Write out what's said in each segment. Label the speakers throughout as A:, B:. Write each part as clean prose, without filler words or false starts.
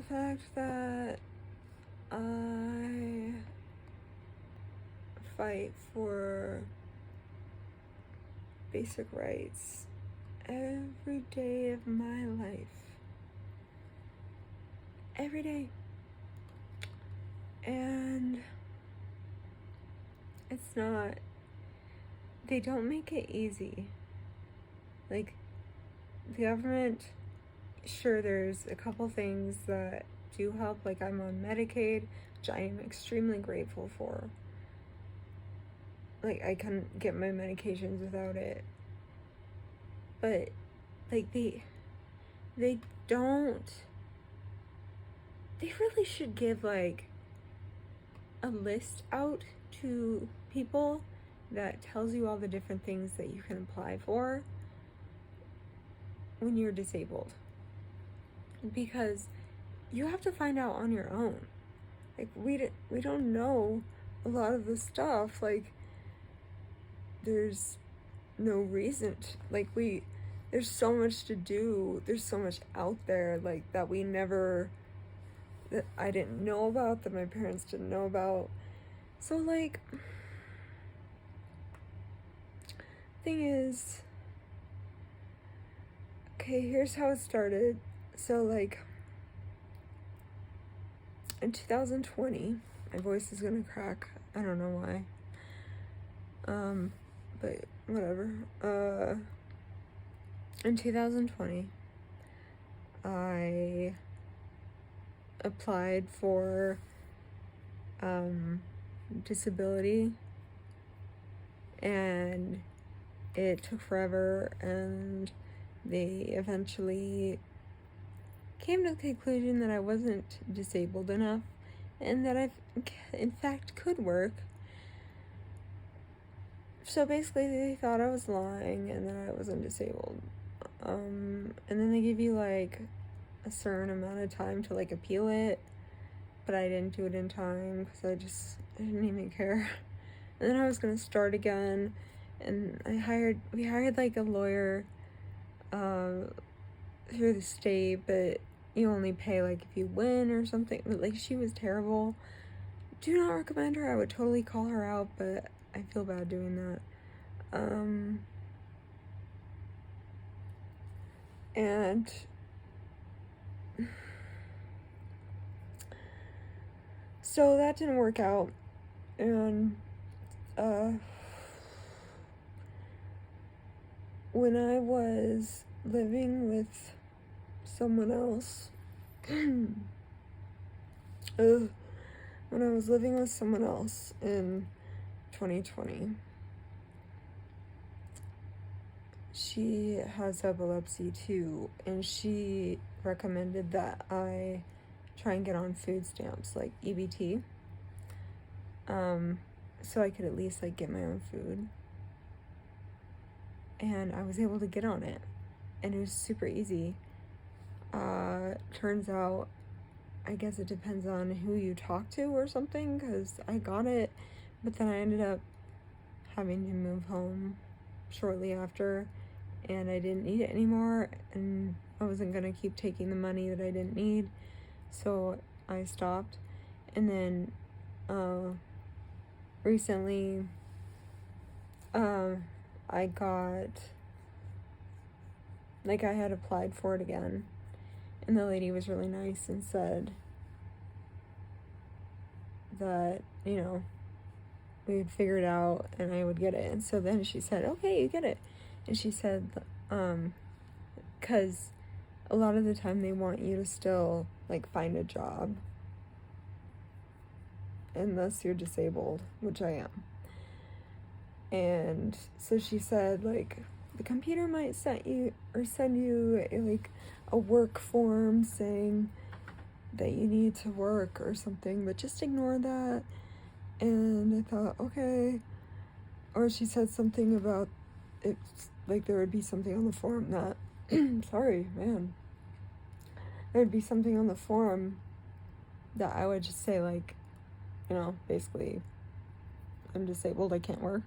A: fact that I fight for basic rights every day of my life. Every day. And it's not, they don't make it easy. Like, the government, sure, there's a couple things that do help. Like, I'm on Medicaid, which I am extremely grateful for. Like, I can get my medications without it. But, like, they don't, they really should give, like, a list out to people that tells you all the different things that you can apply for when you're disabled. Because you have to find out on your own. Like, we don't know a lot of the stuff. Like, there's no reason to, like, there's so much to do. There's so much out there, like, that I didn't know about, that my parents didn't know about. So, like, thing is, okay, here's how it started. So, like, in 2020, my voice is gonna crack. I don't know why. But whatever. In 2020, I applied for disability, and it took forever, and they eventually came to the conclusion that I wasn't disabled enough and that I in fact could work. So basically they thought I was lying and that I wasn't disabled. And then they give you like a certain amount of time to like appeal it, but I didn't do it in time because I didn't even care. And then I was gonna start again, and we hired like a lawyer through the state, but you only pay like if you win or something. But like, she was terrible. Do not recommend her. I would totally call her out, but I feel bad doing that. And so that didn't work out. And when I was living with someone else, when I was living with someone else in 2020, she has epilepsy too, and she recommended that I try and get on food stamps, like EBT, so I could at least like get my own food. And I was able to get on it, and it was super easy. Turns out, I guess it depends on who you talk to or something, because I got it, but then I ended up having to move home shortly after, and I didn't need it anymore, and I wasn't gonna keep taking the money that I didn't need, so I stopped. And then recently I got, like, I had applied for it again, and the lady was really nice and said that, you know, we would figure it out and I would get it. And so then she said, okay, you get it. And she said, because a lot of the time they want you to still, like, find a job unless you're disabled, which I am. And so she said, like, the computer might send you like a work form saying that you need to work or something, but just ignore that. And I thought, okay. Or she said something about it, like there would be something on the form that sorry, man. There'd be something on the form that I would just say, like, you know, basically, I'm disabled, I can't work,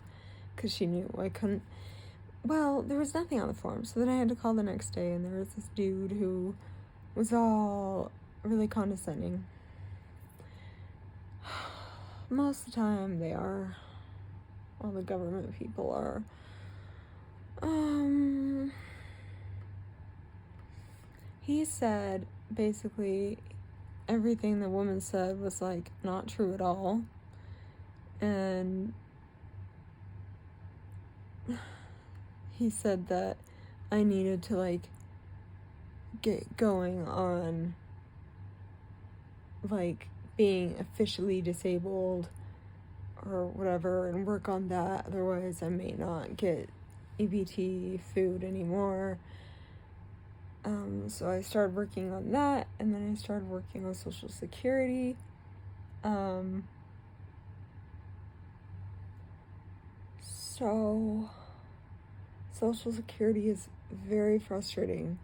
A: because she knew I couldn't. Well, there was nothing on the form, so then I had to call the next day, and there was this dude who was all really condescending. Most of the time they are. All the government people are. He said basically everything the woman said was like not true at all. And he said that I needed to like get going on like being officially disabled or whatever and work on that, otherwise I may not get EBT food anymore. So I started working on that, and then I started working on Social Security. So Social Security is very frustrating.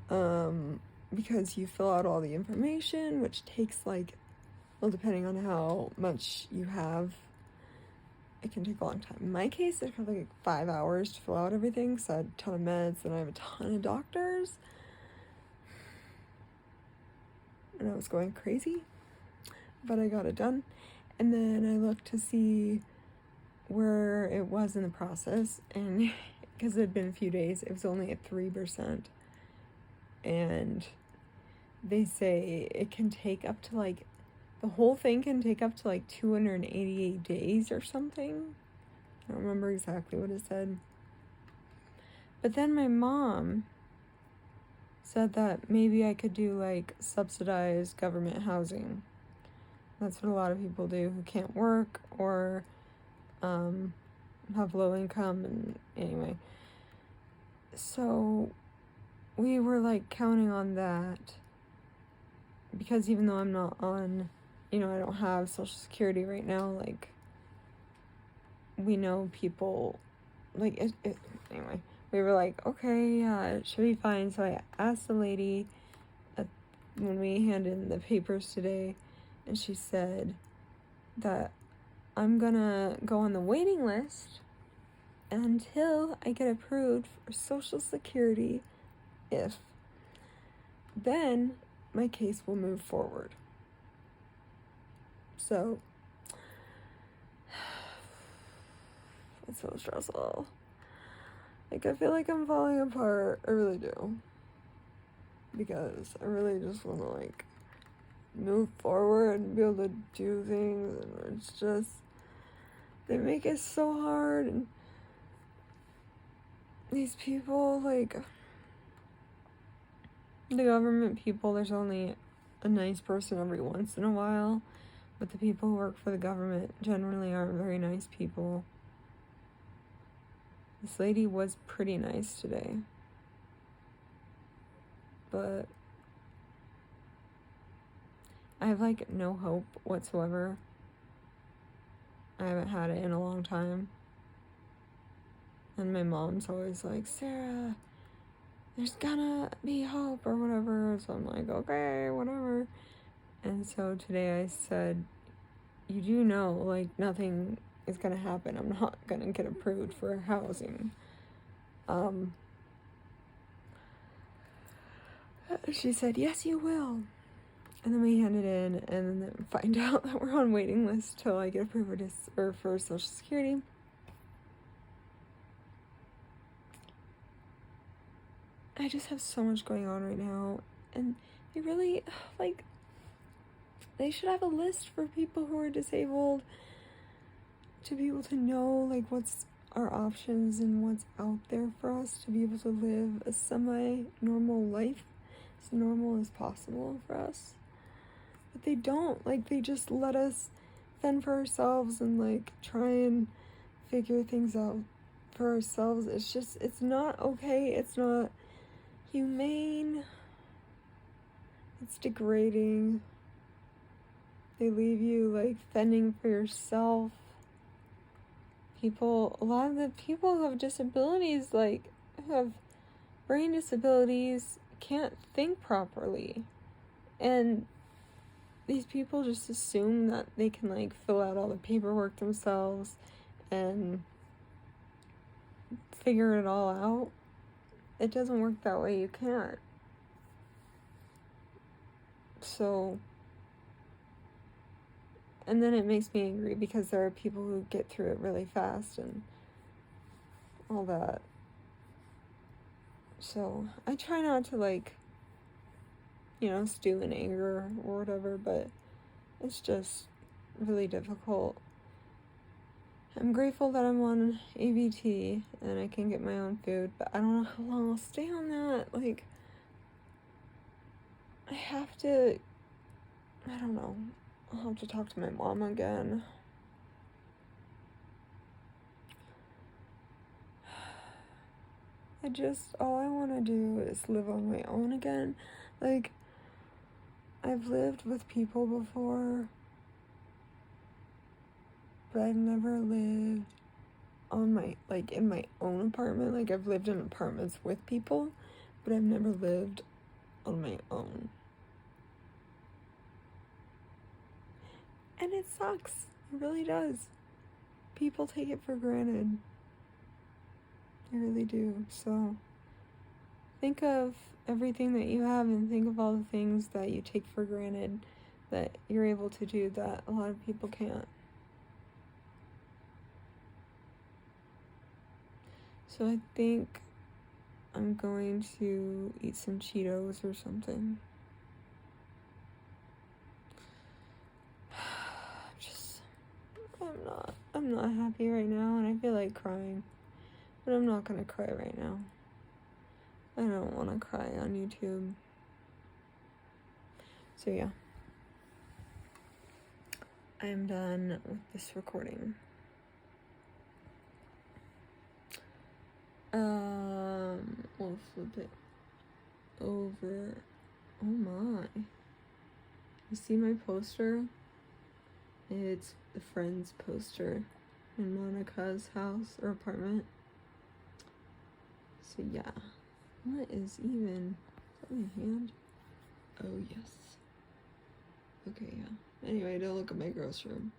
A: Because you fill out all the information, which takes like, well, depending on how much you have, it can take a long time. In my case, it took like 5 hours to fill out everything, so I had a ton of meds, and I have a ton of doctors. And I was going crazy, but I got it done. And then I looked to see where it was in the process, and because it had been a few days, it was only at 3%. And they say it can take up to like, the whole thing can take up to like 288 days or something. I don't remember exactly what it said. But then my mom said that maybe I could do like subsidized government housing. That's what a lot of people do who can't work or have low income. And anyway, so we were like counting on that, because even though I'm not on, I don't have Social Security right now, like, we know people, like, anyway, we were like, okay, yeah, it should be fine. So I asked the lady when we handed in the papers today, and she said that I'm gonna go on the waiting list until I get approved for Social Security. If then my case will move forward. So it's so stressful. Like, I feel like I'm falling apart. I really do. Because I really just want to like move forward and be able to do things, and it's just, they make it so hard. And these people, like, the government people, there's only a nice person every once in a while, but the people who work for the government generally aren't very nice people. This lady was pretty nice today, but I have like no hope whatsoever. I haven't had it in a long time. And my mom's always like, Sarah, there's gonna be hope or whatever. So I'm like, okay, whatever. And so today I said, you do know, like, nothing is gonna happen. I'm not gonna get approved for housing. She said, yes, you will. And then we hand it in, and then find out that we're on waiting list till I get approved for Social Security. I just have so much going on right now, and they really, like, they should have a list for people who are disabled to be able to know, like, what's our options and what's out there for us to be able to live a semi-normal life, as normal as possible for us. But they don't. Like, they just let us fend for ourselves and, like, try and figure things out for ourselves. It's just, it's not okay. It's not humane. It's degrading. They leave you, like, fending for yourself. A lot of the people who have disabilities, like, who have brain disabilities, can't think properly. And these people just assume that they can, like, fill out all the paperwork themselves and figure it all out. It doesn't work that way. You can't. So, and then it makes me angry because there are people who get through it really fast and all that. So I try not to, like, stew in anger or whatever, but it's just really difficult. I'm grateful that I'm on ABT and I can get my own food, but I don't know how long I'll stay on that. Like, I don't know. I'll have to talk to my mom again. All I want to do is live on my own again. Like, I've lived with people before, but I've never lived on in my own apartment. Like, I've lived in apartments with people, but I've never lived on my own. And it sucks. It really does. People take it for granted. They really do. So think of everything that you have and think of all the things that you take for granted that you're able to do that a lot of people can't. So I think I'm going to eat some Cheetos or something. I'm not happy right now, and I feel like crying. But I'm not gonna cry right now. I don't want to cry on YouTube. So yeah. I'm done with this recording. We'll flip it over. Oh my. You see my poster? It's the Friends poster in Monica's house or apartment. So yeah. What is even? Is that my hand? Oh yes. Okay, yeah. Anyway, don't look at my gross room.